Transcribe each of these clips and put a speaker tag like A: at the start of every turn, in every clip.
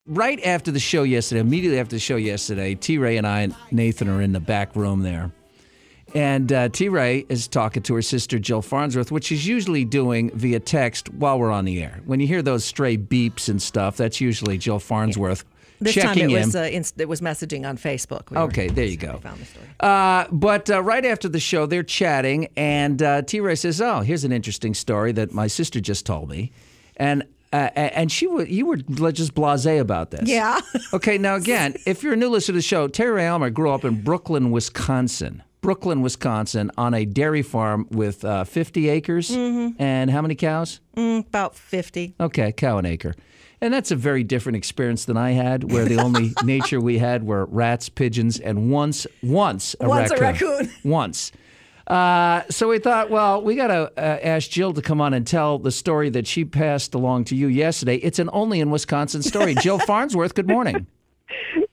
A: Right after the show yesterday, immediately after the show yesterday, T-Ray and I and Nathan are in the back room there. And T-Ray is talking to her sister, Jill Farnsworth, which she's usually doing via text while we're on the air. When you hear those stray beeps and stuff, that's usually Jill Farnsworth checking in.
B: This time it was messaging on Facebook.
A: Okay, there you go.
B: We found the story.
A: But right after the show, they're chatting, and T-Ray says, "Oh, here's an interesting story that my sister just told me," and you were just blasé about this.
B: Yeah.
A: Okay, now again, if you're a new listener to the show, Terry Ray Elmer grew up in Brooklyn, Wisconsin, on a dairy farm with 50 acres. Mm-hmm. And how many cows?
B: About 50.
A: Okay, cow an acre. And that's a very different experience than I had, where the only nature we had were rats, pigeons, and once a raccoon. Once. So we thought, well, we got to ask Jill to come on and tell the story that she passed along to you yesterday. It's an only in Wisconsin story. Jill Farnsworth, good morning.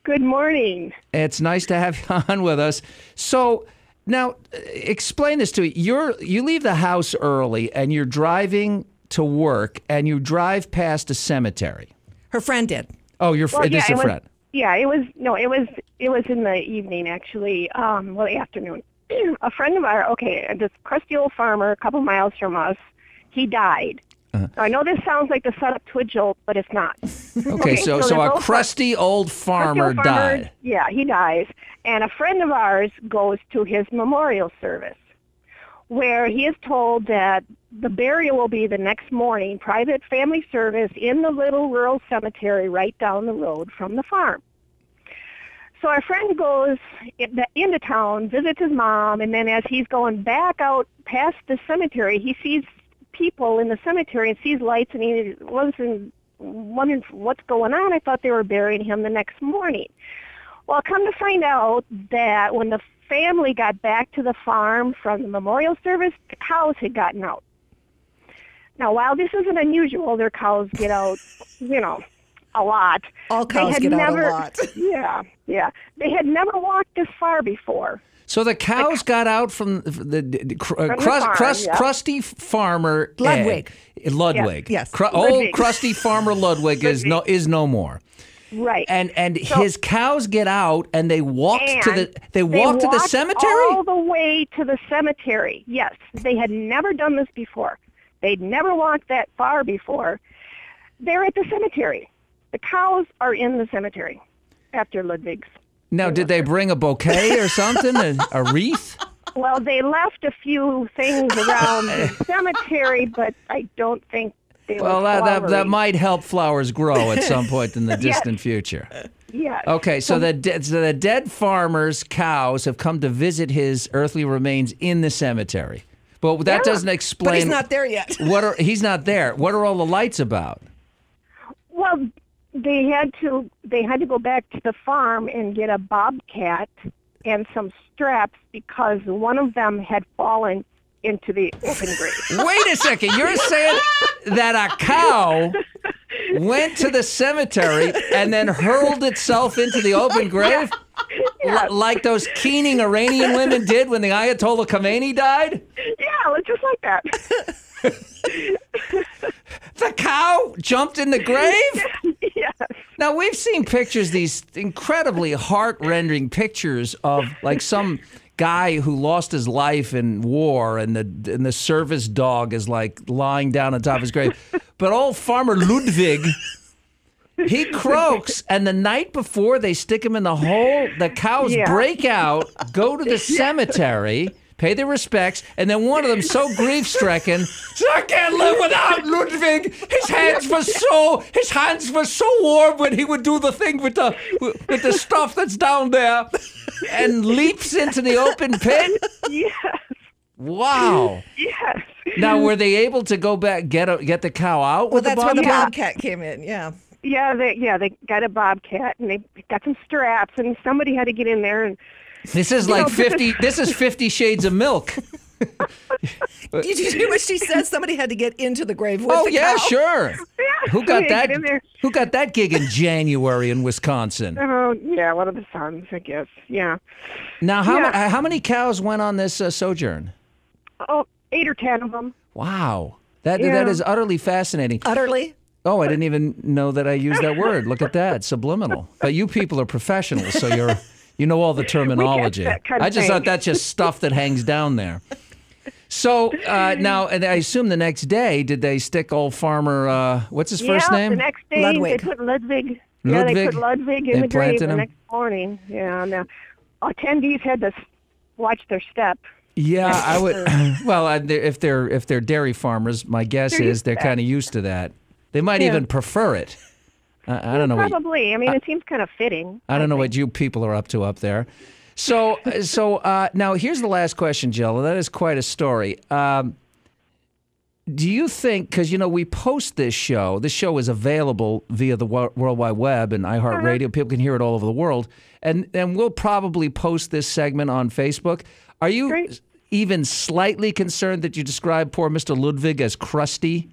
C: Good morning.
A: It's nice to have you on with us. So now, explain this to me. You leave the house early, and you're driving to work, and you drive past a cemetery.
B: Her friend did.
A: Oh, this is a friend.
C: Yeah, it was in the evening, actually, the afternoon. A friend of ours, this crusty old farmer a couple miles from us, he died. Uh-huh. I know this sounds like the setup to a joke, but it's not.
A: Okay, so a crusty old farmer died.
C: Yeah, he dies. And a friend of ours goes to his memorial service, where he is told that the burial will be the next morning, private family service in the little rural cemetery right down the road from the farm. So our friend goes into town, visits his mom, and then as he's going back out past the cemetery, he sees people in the cemetery and sees lights, and he wasn't wondering what's going on. I thought they were burying him the next morning. Well, come to find out that when the family got back to the farm from the memorial service, the cows had gotten out. Now, while this isn't unusual, their cows get out, a lot.
B: All cows get out a lot.
C: Yeah. They had never walked this far before.
A: So the cows got out from the crusty farmer
B: Ludwig.
A: Ludwig.
B: Yes.
A: Old crusty farmer Ludwig is no more.
C: Right.
A: And his cows get out and they walk to the cemetery?
C: All the way to the cemetery. Yes. They had never done this before. They'd never walked that far before. They're at the cemetery. The cows are in the cemetery after Ludwig's.
A: Now, did they bring a bouquet or something, a wreath?
C: Well, they left a few things around the cemetery, but I don't think they were flowery.
A: that might help flowers grow at some point in the distant future.
C: Yes.
A: Okay, so the dead farmer's cows have come to visit his earthly remains in the cemetery. But that doesn't explain...
B: But he's not there yet.
A: He's not there. What are all the lights about?
C: Well, they had to go back to the farm and get a bobcat and some straps because one of them had fallen into the open grave.
A: Wait a second. You're saying that a cow went to the cemetery and then hurled itself into the open grave?
C: Yeah.
A: Like those keening Iranian women did when the Ayatollah Khomeini died?
C: Yeah, just like that.
A: The cow jumped in the grave?
C: Yes.
A: Now, we've seen pictures, these incredibly heart-rending pictures of like some guy who lost his life in war and the service dog is like lying down on top of his grave. But old Farmer Ludwig, he croaks, and the night before they stick him in the hole, the cows break out, go to the cemetery, pay their respects, and then one of them, so grief-stricken, says, "I can't live without Ludwig. His hands were so warm when he would do the thing with the stuff that's down there," and leaps into the open pit.
C: Yes.
A: Wow.
C: Yes.
A: Now, were they able to go back get the cow out?
B: Well, that's where the bobcat came in. Yeah.
C: Yeah, they got a bobcat and they got some straps, and somebody had to get in there and.
A: This is like 50. This is 50 Shades of Milk.
B: Did you hear what she said? Somebody had to get into the grave with the cow.
A: Oh yeah, sure.
C: Yeah,
A: Who got that? Who got that gig in January in Wisconsin?
C: Oh yeah, one of the sons, I guess. Yeah.
A: Now, how many cows went on this sojourn?
C: Oh, 8 or 10 of them.
A: Wow, that is utterly fascinating.
B: Utterly.
A: Oh, I didn't even know that I used that word. Look at that, subliminal. But you people are professionals, so you know all the terminology.
C: that kind of
A: I just
C: thing.
A: thought that's just stuff that hangs down there. So now, and I assume the next day, did they stick old farmer? What's his first
C: Yeah,
A: name?
C: the next day
B: Ludwig.
C: they put Ludwig. Yeah, they put Ludwig in
A: They
C: the grave
A: planted
C: the
A: him?
C: next morning. Yeah, and the attendees had to watch their step.
A: Yeah, I would. Well, if they're dairy farmers, my guess
C: They're
A: is
C: used
A: they're
C: to that.
A: kind of used to that. They might
C: Yeah.
A: even prefer it. I don't know.
C: Probably. I mean, it seems kind of fitting.
A: I don't know
C: think.
A: what you people are up to up there. So now here's the last question, Jill, and that is quite a story. Do you think, because, we post this show is available via the World Wide Web and iHeartRadio. People can hear it all over the world. And we'll probably post this segment on Facebook. Are you
C: Great.
A: even slightly concerned that you describe poor Mr. Ludwig as crusty?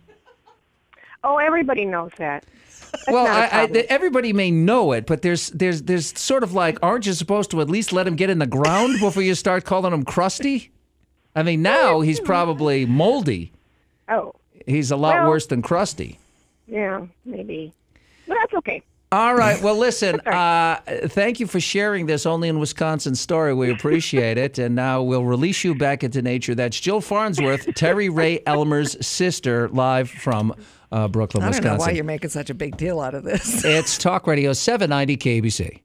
C: Oh, everybody knows that. That's
A: Well,
C: not a problem.
A: everybody may know it, but there's sort of like, aren't you supposed to at least let him get in the ground before you start calling him crusty? I mean, now he's probably moldy.
C: Oh,
A: He's a lot
C: Well-
A: worse than crusty.
C: yeah, maybe. But that's okay.
A: All right. Well, listen,
C: all
A: thank you for sharing this only in Wisconsin story. We appreciate it. And now we'll release you back into nature. That's Jill Farnsworth, Terry Ray Elmer's sister, live from Brooklyn,
B: I don't
A: Wisconsin.
B: know why you're making such a big deal out of this.
A: It's Talk Radio 790 KABC.